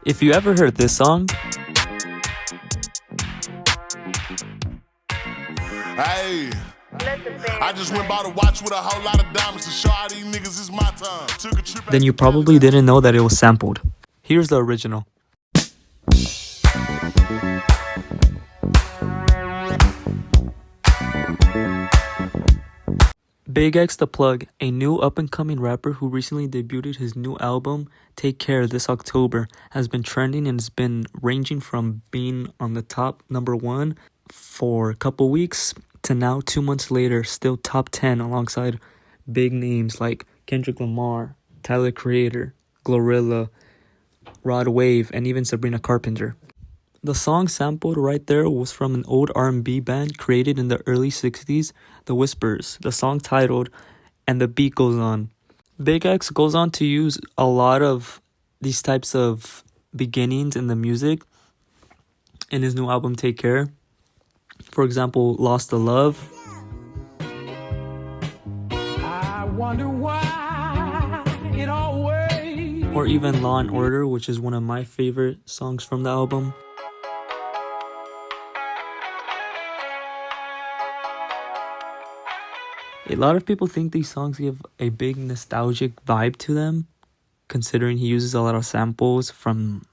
If you ever heard this song, hey, I just went by the watch with a whole lot of diamonds to show all these niggas it's my time. Took a trip then you probably didn't know that it was sampled. Here's the original. BigXthaPlug, a new up-and-coming rapper who recently debuted his new album, Take Care, this October, has been trending and has been ranging from being on the top #1 for a couple weeks to now 2 months later, still top 10 alongside big names like Kendrick Lamar, Tyler Creator, Glorilla, Rod Wave, and even Sabrina Carpenter. The song sampled right there was from an old R&B band created in the early 60s, The Whispers. The song titled, and the beat goes on. Big X goes on to use a lot of these types of beginnings in the music in his new album, Take Care. For example, Lost the Love. I wonder why it always... Or even Law and Order, which is one of my favorite songs from the album. A lot of people think these songs give a big nostalgic vibe to them, considering he uses a lot of samples from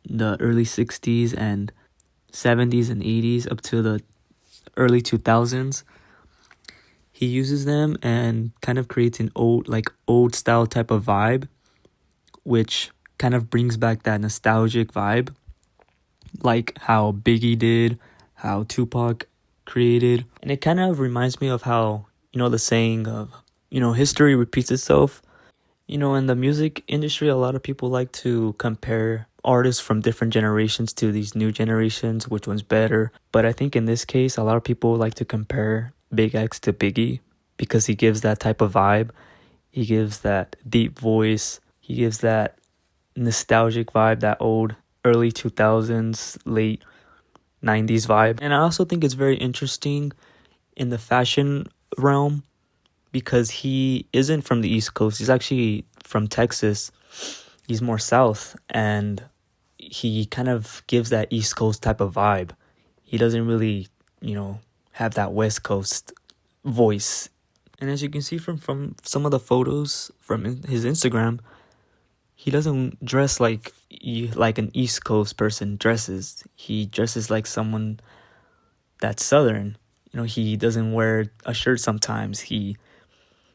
the early 60s and 70s and 80s up to the early 2000s. He uses them and kind of creates an old style type of vibe, which kind of brings back that nostalgic vibe, like how Biggie did, how Tupac created. And it kind of reminds me of how, the saying of, history repeats itself. In the music industry, a lot of people like to compare artists from different generations to these new generations, which one's better. But I think in this case, a lot of people like to compare Big X to Biggie because he gives that type of vibe. He gives that deep voice. He gives that nostalgic vibe, that old early 2000s, late 90s vibe. And I also think it's very interesting in the fashion realm because he isn't from the East Coast. He's actually from Texas. He's more south, and he kind of gives that East Coast type of vibe. He doesn't really, have that West Coast voice. And as you can see from some of the photos from his Instagram, he doesn't dress like an East Coast person dresses. He dresses like someone that's Southern. He doesn't wear a shirt sometimes. He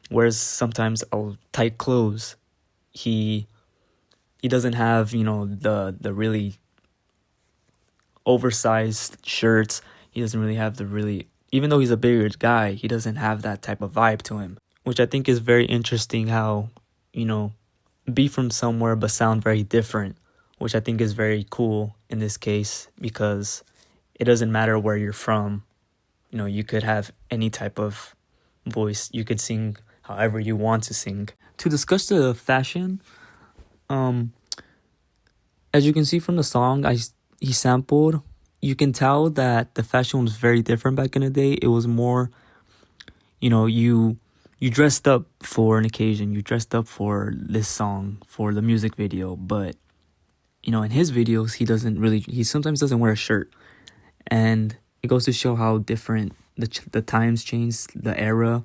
wears sometimes tight clothes. He doesn't have, the really oversized shirts. He doesn't really have even though he's a bigger guy, he doesn't have that type of vibe to him, which I think is very interesting how, be from somewhere but sound very different, which I think is very cool in this case because it doesn't matter where you're from. You could have any type of voice. You could sing however you want to sing. To discuss the fashion, as you can see from the song he sampled, you can tell that the fashion was very different back in the day. It was more, you dressed up for an occasion. You dressed up for this song, for the music video. But, in his videos, he sometimes doesn't wear a shirt. And it goes to show how different the times changed, the era.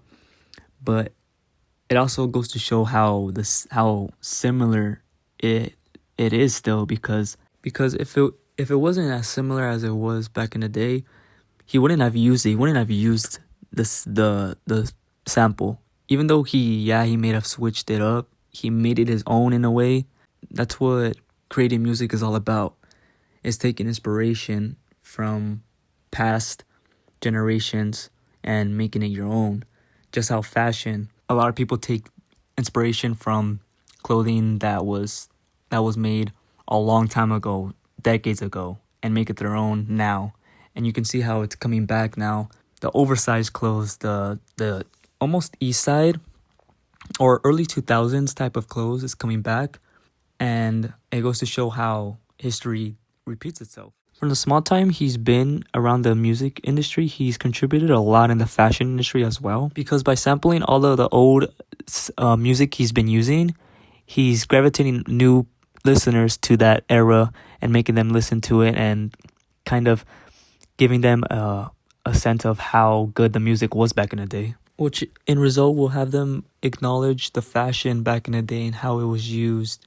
But it also goes to show how similar it is still because if it wasn't as similar as it was back in the day, he wouldn't have used it. He wouldn't have used the sample. Even though he may have switched it up, he made it his own in a way. That's what creating music is all about. It's taking inspiration from past generations and making it your own. Just how fashion, a lot of people take inspiration from clothing that was made a long time ago, decades ago, and make it their own now. And you can see how it's coming back now. The oversized clothes, the almost East Side or early 2000s type of clothes is coming back, and it goes to show how history repeats itself. From the small time he's been around the music industry, he's contributed a lot in the fashion industry as well, because by sampling all of the old music he's been using, he's gravitating listeners to that era and making them listen to it and kind of giving them a sense of how good the music was back in the day. Which in result will have them acknowledge the fashion back in the day and how it was used,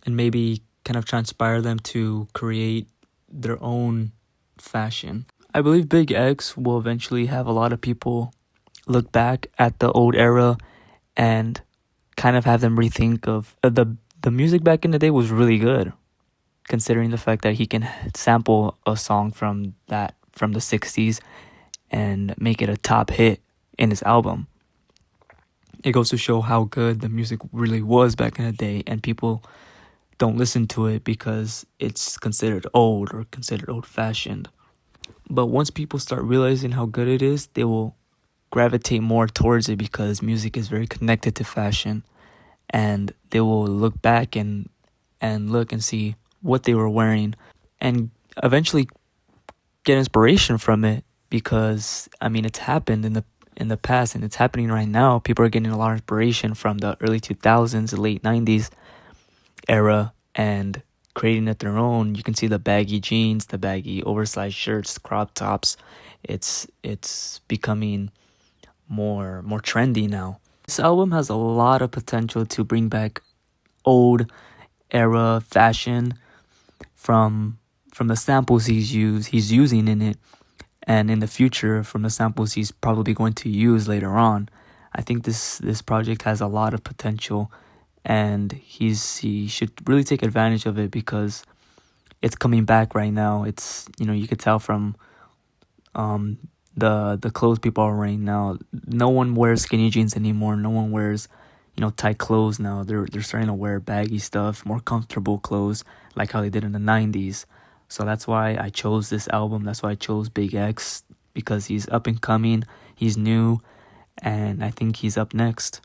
and maybe kind of transpire them to create their own fashion. I believe Big X will eventually have a lot of people look back at the old era and kind of have them rethink of the music back in the day was really good, considering the fact that he can sample a song from the 60s and make it a top hit in his album. It goes to show how good the music really was back in the day, and people don't listen to it because it's considered old or considered old-fashioned. But once people start realizing how good it is, they will gravitate more towards it because music is very connected to fashion, and they will look back and look and see what they were wearing and eventually get inspiration from it, because I mean, it's happened in the past and it's happening right now. People are getting a lot of inspiration from the early 2000s, the late 90s era and creating it their own. You can see the baggy jeans, the baggy oversized shirts, crop tops. It's becoming more trendy now. This album has a lot of potential to bring back old era fashion from the samples he's using in it, and in the future from the samples he's probably going to use later on. I think this project has a lot of potential, and he should really take advantage of it because it's coming back right now. It's, you could tell from the clothes people are wearing now. No one wears skinny jeans anymore. No one wears tight clothes now. They're starting to wear baggy stuff, more comfortable clothes, like how they did in the 90s. So that's why I chose this album. That's why I chose Big X, because he's up and coming, he's new, and I think he's up next.